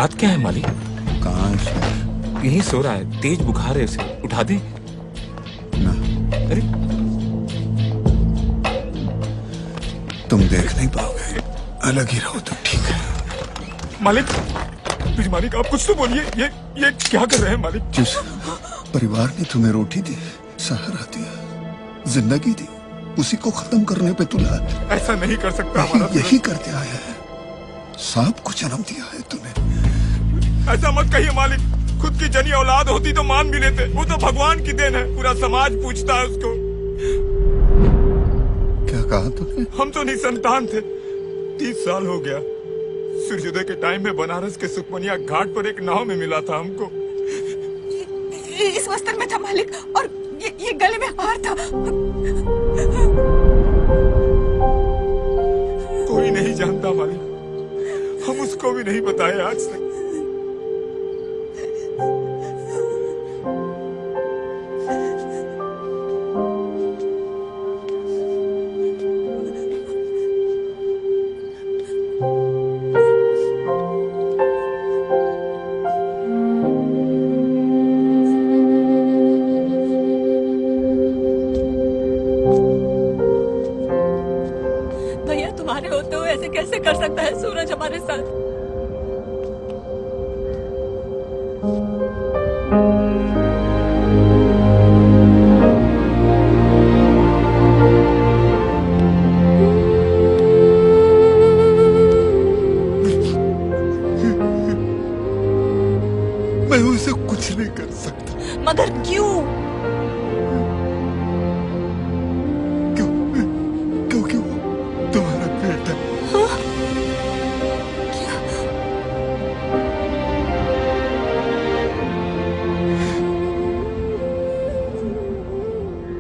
बात क्या है मालिक? कहाँ है? यहीं सो रहा है, तेज बुखार है, उसे उठा दे। ना, अरे तुम देख नहीं पाओगे, अलग ही रहो तो ठीक है। मालिक, प्लीज मालिक आप कुछ तो बोलिए। ये क्या कर रहे हैं मालिक? जिस परिवार ने तुम्हें रोटी दी, सहारा दिया, जिंदगी दी, उसी को खत्म करने पे तुला। ऐसा नहीं कर सकता हमारा यही करते आया है। सांप को जन्म दिया है तुम्हें। ऐसा मत कहिए मालिक, खुद की जनी औलाद होती तो मान भी लेते। वो तो भगवान की देन है, पूरा समाज पूछता है उसको। क्या कहा तुमने? हम तो निसंतान थे, 30 साल हो गया। सूर्योदय के टाइम में बनारस के सुखमनिया घाट पर एक नाव में मिला था हमको। इस वस्त्र में था मालिक, और ये गले में हार था। कोई नहीं जानता मालिक, हम उसको भी नहीं बताए आज तक। भैया तुम्हारे होते हुए ऐसे कैसे कर सकता है सूरज हमारे साथ? मैं उसे कुछ नहीं कर सकता। मगर क्यों? क्योंकि वो तुम्हारा बेटा। हाँ? क्या?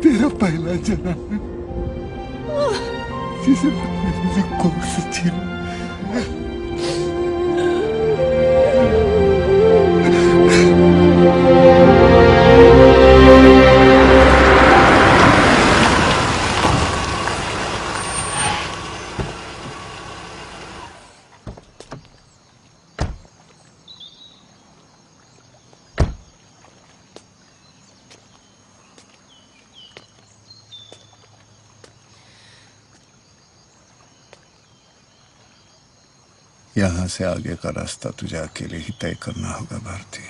तेरा पहला जन्म है, जिसे मैंने कोख से छीना। यहाँ से आगे का रास्ता तुझे अकेले ही तय करना होगा भारती।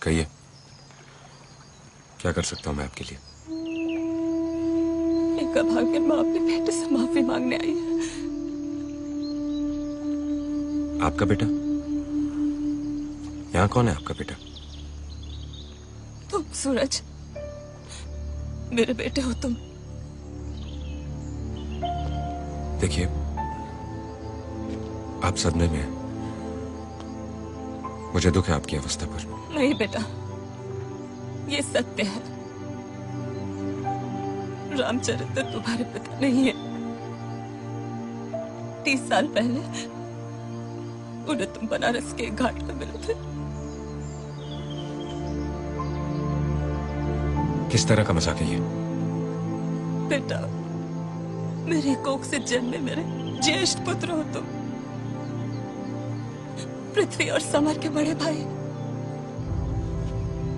कहिए, क्या कर सकता हूं मैं आपके लिए? एक अभागिन माँ अपने बेटे से माफी मांगने आई है। आपका बेटा? यहाँ कौन है आपका बेटा? तुम सूरज, मेरे बेटे हो तुम। देखिए, आप सदमे में हैं। मुझे दुख है आपकी अवस्था पर। नहीं बेटा, ये सत्य है। रामचरित्र तुम्हारे पिता नहीं है। 30 साल पहले उन्हें तुम बनारस के घाट पर मिले थे। किस तरह का मजाक है ये? बेटा, मेरी कोख से जन्मे मेरे ज्येष्ठ पुत्र हो तुम। पृथ्वी और समर के बड़े भाई।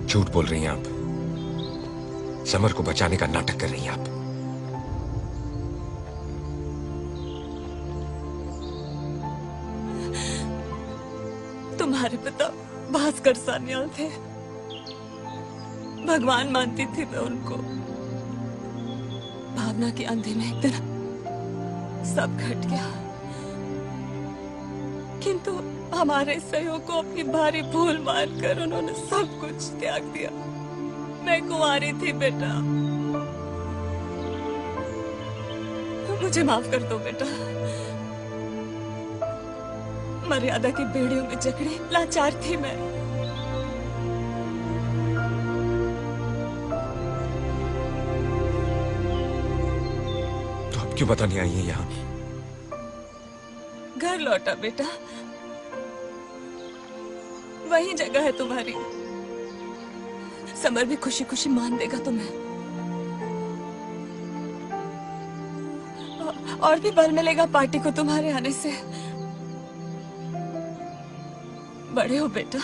झूठ बोल रही हैं आप। समर को बचाने का नाटक कर रही हैं आप। तुम्हारे पिता भास्कर सान्याल थे। भगवान मानती थी मैं उनको। भावना की अंधी में एक दिन सब घट गया, किंतु हमारे सहयोग को अपनी भारी भूल मानकर उन्होंने सब कुछ त्याग दिया। मैं कुंवारी थी बेटा, मुझे माफ कर दो बेटा। मर्यादा की बेड़ियों में जकड़ी लाचार थी मैं। क्यों पता नहीं आई है यहाँ? घर लौटा बेटा, वही जगह है तुम्हारी। समर भी खुशी खुशी मान देगा तुम्हें, और भी बल मिलेगा पार्टी को तुम्हारे आने से। बड़े हो बेटा,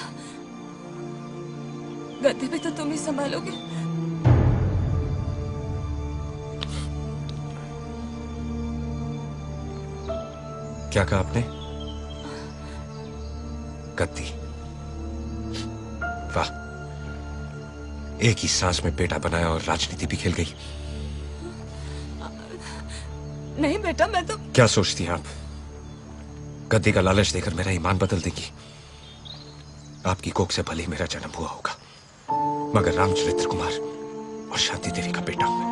गद्दी भी तो तुम ही संभालोगे। क्या कहा आपने? गद्दी? वाह, एक ही सांस में बेटा बनाया और राजनीति भी खेल गई। नहीं बेटा, मैं तो। क्या सोचती हैं आप? गद्दी का लालच देकर मेरा ईमान बदल देगी? आपकी कोख से भले ही मेरा जन्म हुआ होगा, मगर रामचरित्र कुमार और शांति देवी का बेटा हूं मैं।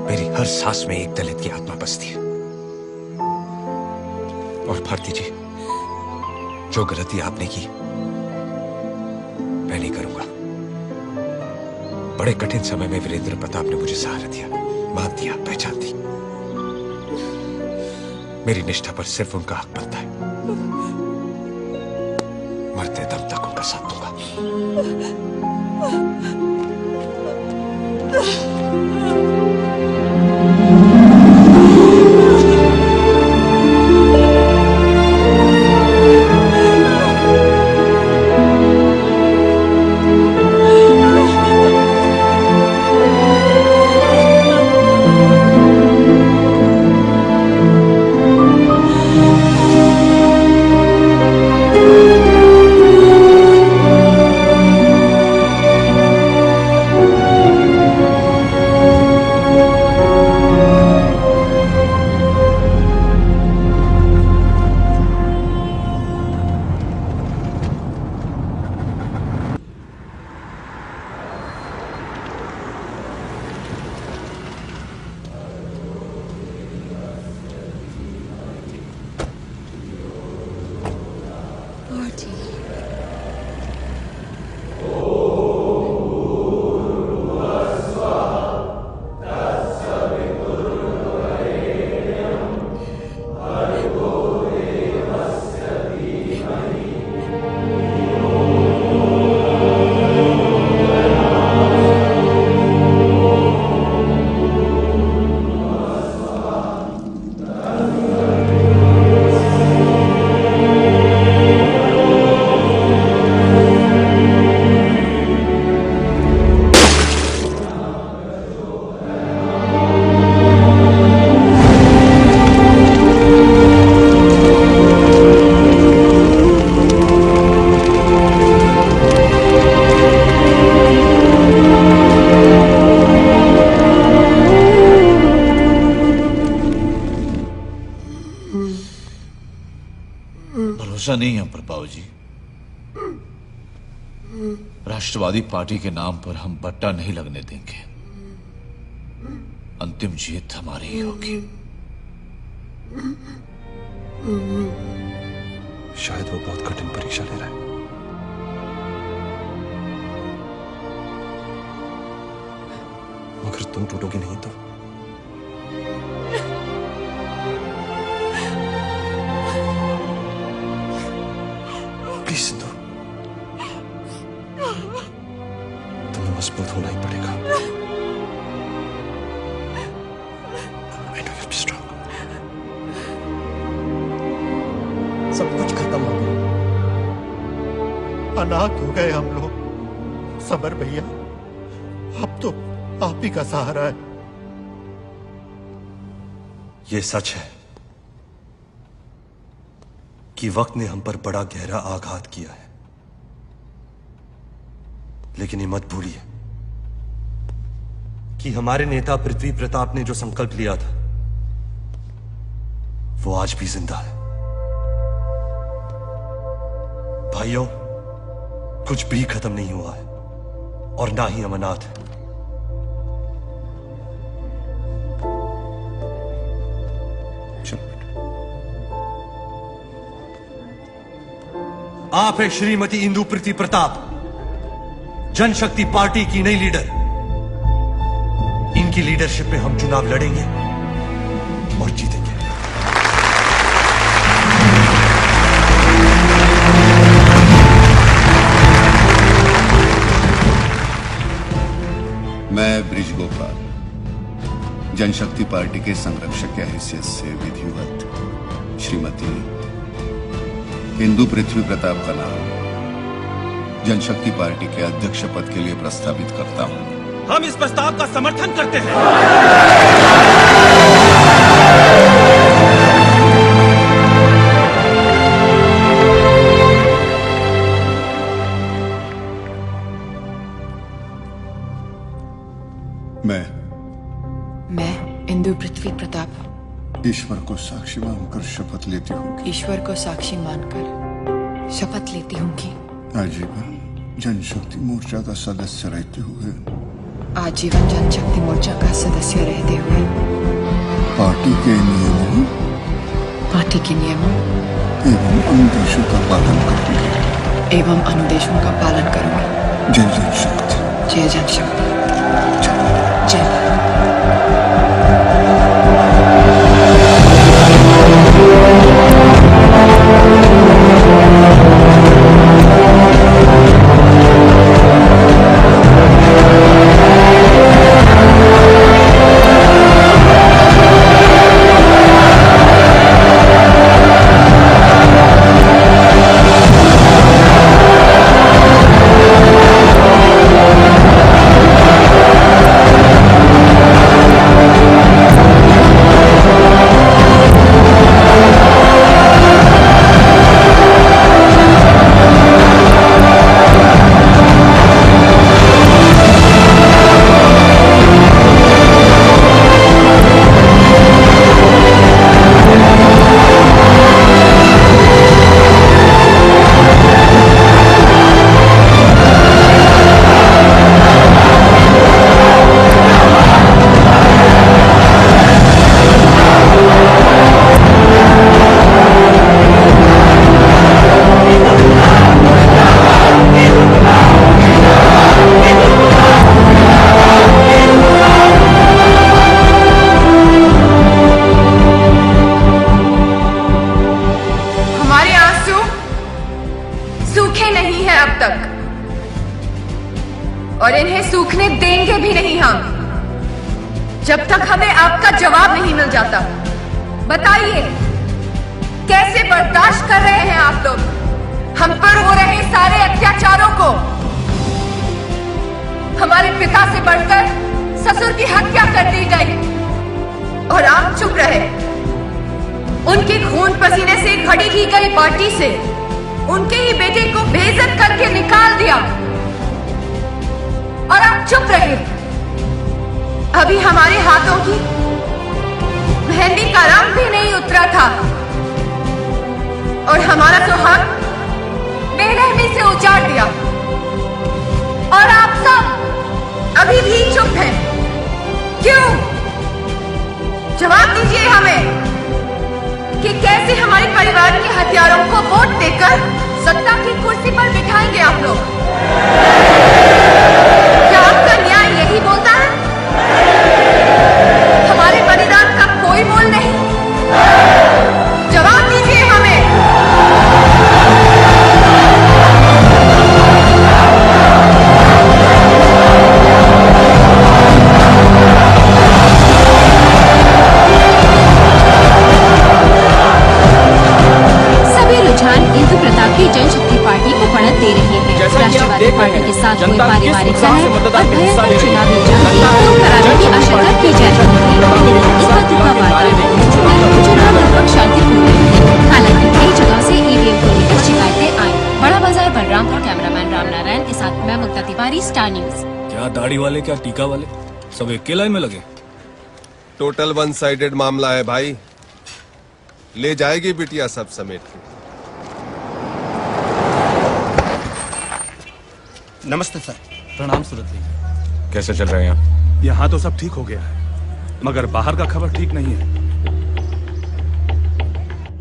मेरी हर सांस में एक दलित की आत्मा बसती है। और भारती जी, जो गलती आपने की मैं नहीं करूंगा। बड़े कठिन समय में वीरेंद्र प्रताप ने मुझे सहारा दिया, मान दिया, पहचान दी। मेरी निष्ठा पर सिर्फ उनका हक बनता है। मरते दम तक उनका साथ दूंगा। भरोसा नहीं हम पर बाबू जी। राष्ट्रवादी पार्टी के नाम पर हम बट्टा नहीं लगने देंगे। अंतिम जीत हमारी ही होगी। शायद वो बहुत कठिन परीक्षा ले रहा है। मगर तुम टूटोगी नहीं तो? प्लीज सिंधु, तुम्हें मजबूत होना ही पड़ेगा। I know you'll be strong. सब कुछ खत्म हो गया, अनाथ हो गए हम लोग। समर भैया, अब तो आप ही का सहारा है। ये सच है कि वक्त ने हम पर बड़ा गहरा आघात किया है, लेकिन ये मत भूलिए कि हमारे नेता पृथ्वी प्रताप ने जो संकल्प लिया था वो आज भी जिंदा है। भाइयों, कुछ भी खत्म नहीं हुआ है और ना ही हम अनाथ हैं। आप है श्रीमती इंदु प्रीति प्रताप, जनशक्ति पार्टी की नई लीडर। इनकी लीडरशिप में हम चुनाव लड़ेंगे और जीतेंगे। मैं ब्रिज गोपाल जनशक्ति पार्टी के संरक्षक की हैसियत से विधिवत श्रीमती इंदु पृथ्वी प्रताप का नाम जनशक्ति पार्टी के अध्यक्ष पद के लिए प्रस्तावित करता हूं। हम इस प्रस्ताव का समर्थन करते हैं। मैं इंदु पृथ्वी प्रताप ईश्वर को साक्षी मानकर शपथ लेती हूँ कि ईश्वर को साक्षी मानकर शपथ लेती हूँ कि आजीवन जनशक्ति मोर्चा का सदस्य रहते हुए आजीवन जनशक्ति मोर्चा का सदस्य रहते हुए पार्टी के नियमों एवं अनुदेशों का पालन करूंगी एवं अनुदेशों का पालन करूंगी। जय जनशक्ति। जय जनशक्ति। जय सूखे नहीं है अब तक और इन्हें सूखने देंगे भी नहीं हम जब तक हमें आपका जवाब नहीं मिल जाता। बताइए कैसे बर्दाश्त कर रहे हैं आप लोग हम पर हो रहे सारे अत्याचारों को। हमारे पिता से बढ़कर ससुर की हत्या कर दी गई और आप चुप रहे। उनके खून पसीने से खड़ी की गई पार्टी से उनके ही बेटे को बेइज्जत करके निकाल दिया और आप चुप रहे। अभी हमारे हाथों की मेहंदी का रंग भी नहीं उतरा था और हमारा सुहाग बेरहमी से उजाड़ दिया और आप सब अभी भी चुप हैं। क्यों? जवाब दीजिए हमें कि कैसे हमारे परिवार के हथियारों को वोट देकर सत्ता की कुर्सी पर बिठाएंगे आप लोग। क्या आपका न्याय यही बोलता है? हमारे बलिदान का कोई मोल नहीं? जवाब दीजिए हमें। इंदु प्रताप की जनशक्ति पार्टी को बढ़त दे रहे हैं। राष्ट्रवादी पार्टी के साथ हुए पारिवारिक कलह और भयंकर चुनावी जंग दूर कराने की आशंका की जा रही है। इस बात का वादा चुनाव लगभग शांतिपूर्ण रहे। हालांकि कई जगह से ईवीएम को लेकर शिकायतें आई। बड़ा बाजार बलरामपुर। कैमरामैन राम नारायण के साथ मैं मुक्ता तिवारी, स्टार न्यूज। क्या दाढ़ी वाले क्या टीका वाले सब एक के लाइन में लगे। टोटल वन साइडेड मामला है भाई। ले जाएगी बिटिया सब समेट के। नमस्ते सर। प्रणाम सूरत भाई। कैसे चल रहे हैं आप? यहाँ तो सब ठीक हो गया है मगर बाहर का खबर ठीक नहीं है।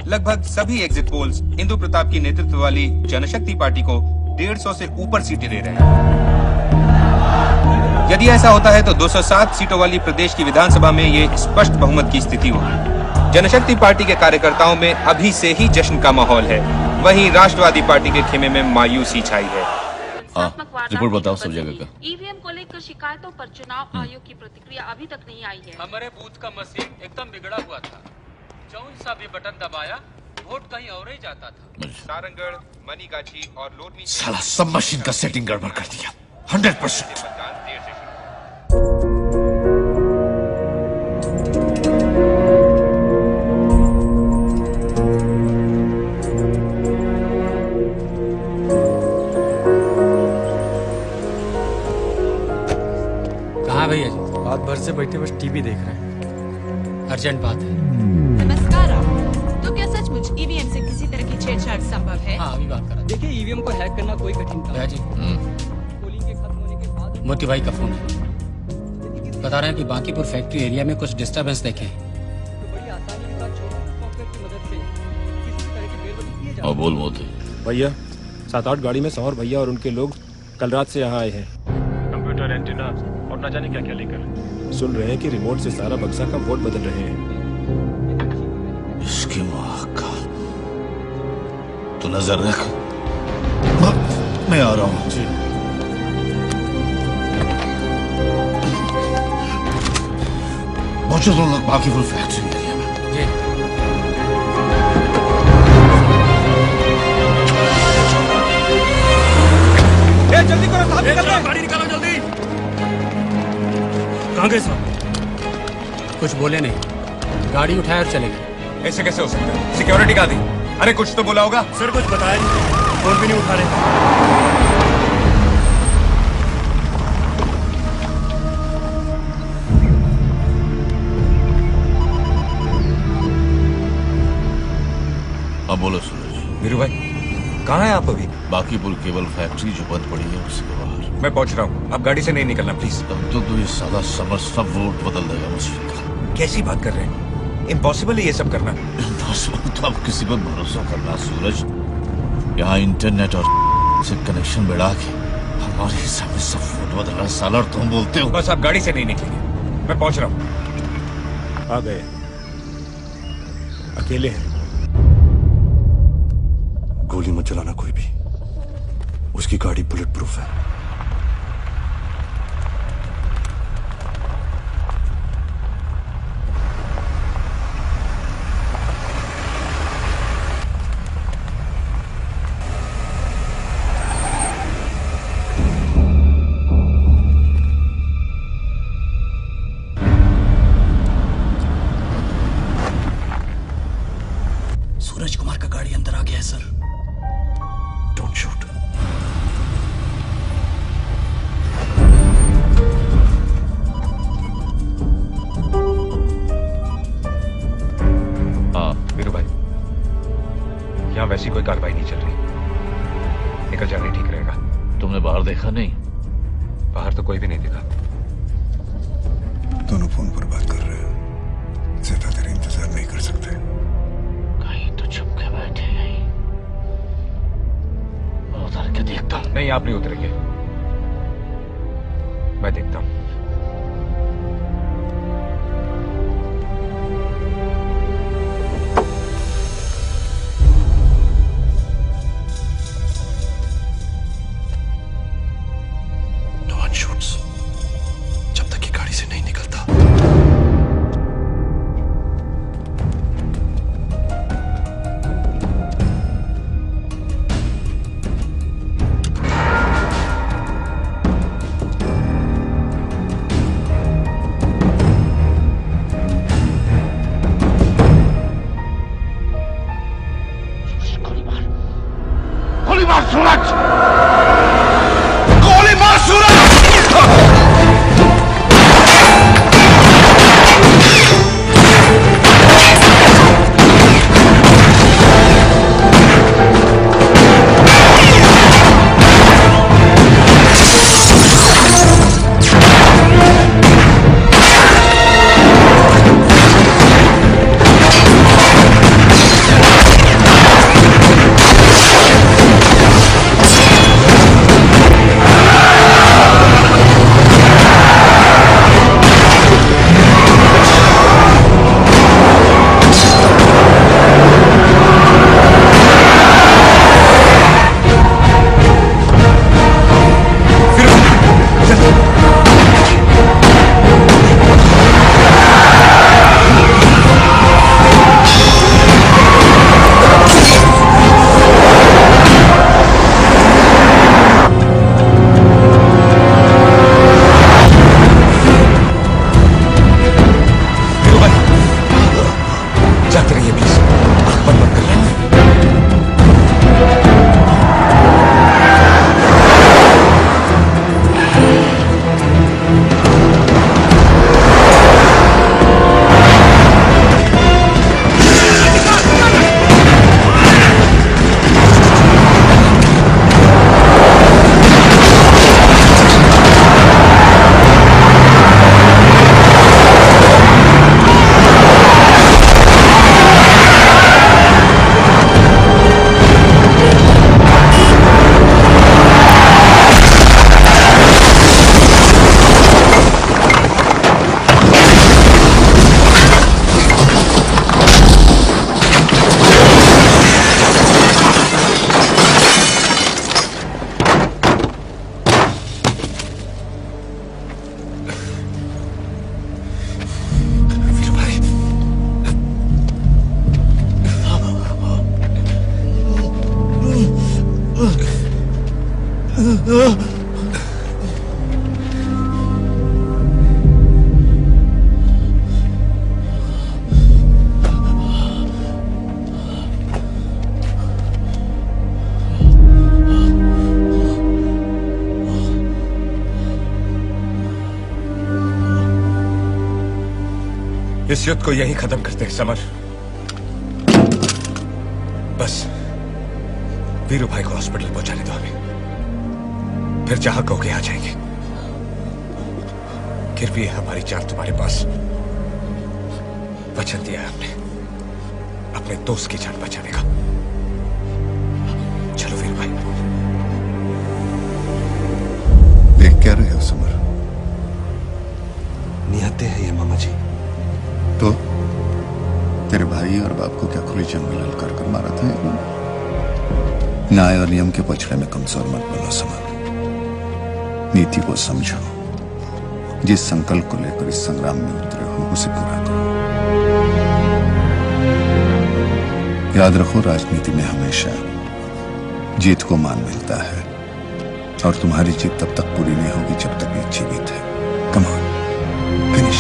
लगभग सभी एग्जिट पोल्स इंदु प्रताप की नेतृत्व वाली जनशक्ति पार्टी को 150 से ऊपर सीटें दे रहे हैं। यदि ऐसा होता है तो 207 सीटों वाली प्रदेश की विधानसभा में ये स्पष्ट बहुमत की स्थिति होगी। जनशक्ति पार्टी के कार्यकर्ताओं में अभी से ही जश्न का माहौल है, वहीं राष्ट्रवादी पार्टी के खेमे में मायूसी छाई है। रिपोर्ट बताओ सब जगह का। ईवीएम को लेकर शिकायतों पर चुनाव आयोग की प्रतिक्रिया अभी तक नहीं आई है। हमारे बूथ का मशीन एकदम बिगड़ा हुआ था, जौन सा भी बटन दबाया वोट कहीं और ही जाता था। सारंगढ़, मनीगाछी और लोरमी साला सब मशीन का सेटिंग गड़बड़ कर दिया 100%। कहाँ भैया जी? रात भर से बैठे बस टीवी देख रहे हैं। अर्जेंट बात है। नमस्कार आप। तो क्या सचमुच ईवीएम से किसी तरह की छेड़छाड़ संभव है? हाँ अभी बात करा। देखिए ईवीएम को हैक करना कोई कठिन काम भैया जी। पोलिंग के खत्म होने के बाद मोती भाई का फोन है, बता रहे हैं कि बांकीपुर फैक्ट्री एरिया में कुछ डिस्टर्बेंस देखे। तो बड़ी आसानी के साथ छोटे सॉफ्टवेयर की मदद से किसी तरह की बेरबंदी की जा। हाँ बोल मोती। भैया 7-8 गाड़ी में सौर भैया और उनके लोग कल रात से यहाँ आए हैं। कंप्यूटर एंटीना और न जाने क्या क्या लेकर। सुन रहे हैं कि रिमोट से सारा बक्सा का वोट बदल रहे हैं। इसकी माँ का तो नजर रख, मैं आ रहा हूँ। जी पहुंचो तुम लोग बांकीपुर फैक्ट्री एरिया में। जल्दी करो साहब, निकल रहे हैं। गाड़ी निकालो जल्दी। कहाँ गए साहब? कुछ बोले नहीं, गाड़ी उठाए और चले गए। ऐसे कैसे हो सकता है? सिक्योरिटी का दी। अरे कुछ तो बोला होगा। सर कुछ बताया नहीं, फोन भी नहीं उठा रहे। अब बोलो सूरज। वीरू भाई कहाँ है आप अभी? बांकीपुर केबल फैक्ट्री जो बंद पड़ी है उसके बाहर। मैं पहुंच रहा हूँ, आप गाड़ी से नहीं निकलना प्लीज। तब तो ये साला समर सब वोट बदल देगा मशीन का। कैसी बात कर रहे हैं? इम्पॉसिबल है ये सब करना। इम्पॉसिबल तो अब किसी पर भरोसा करना सूरज। यहाँ इंटरनेट और से कनेक्शन बढ़ा के हमारे हिसाब में सब वोट बदल रहा है साला, और तुम बोलते हो बस आप गाड़ी से नहीं निकलेंगे। मैं पहुंच रहा हूँ। आ गए, अकेले हैं। गोली मत चलाना कोई भी, उसकी गाड़ी बुलेट प्रूफ है। सूरज कुमार का गाड़ी अंदर आ गया है सर। Don't shoot. हाँ वीरू भाई, यहाँ वैसी कोई कार्रवाई नहीं चल रही, निकल जाने ठीक रहेगा। तुमने बाहर देखा नहीं? बाहर तो कोई भी नहीं दिखा। दोनों फोन पर बात कर रहे हैं, ज्यादा देर इंतजार नहीं कर सकते। कहीं तो छुप के बैठे हैं। उधर के देखता हूँ। नहीं आप नहीं उतरेंगे, मैं देखता हूँ। No one shoots जब तक ये गाड़ी से नहीं निकलता। जाते रहिए प्लीज, आंख बंद मत करिए। इस युद्ध को यहीं खत्म करते हैं समर। बस वीरू भाई को हॉस्पिटल पहुंचाने दो हमें, फिर जहां कहोगे आ जाएंगे। फिर भी हमारी जान तुम्हारे पास। वचन दिया है हमने अपने दोस्त की जान बचाने का। चलो वीरू भाई। देख क्या रहे हो समर? निहत्ते हैं ये मामा जी। तो तेरे भाई और बाप को क्या खुली जंग में ललकार कर मारा था? न्याय और नियम के पछड़े में कमजोर मत बनो समर। नीति को समझो, जिस संकल्प को लेकर इस संग्राम में उतरे हो उसे पूरा करो। याद रखो, राजनीति में हमेशा जीत को मान मिलता है और तुम्हारी जीत तब तक पूरी नहीं होगी जब तक ये जीवित है। Come on, finish.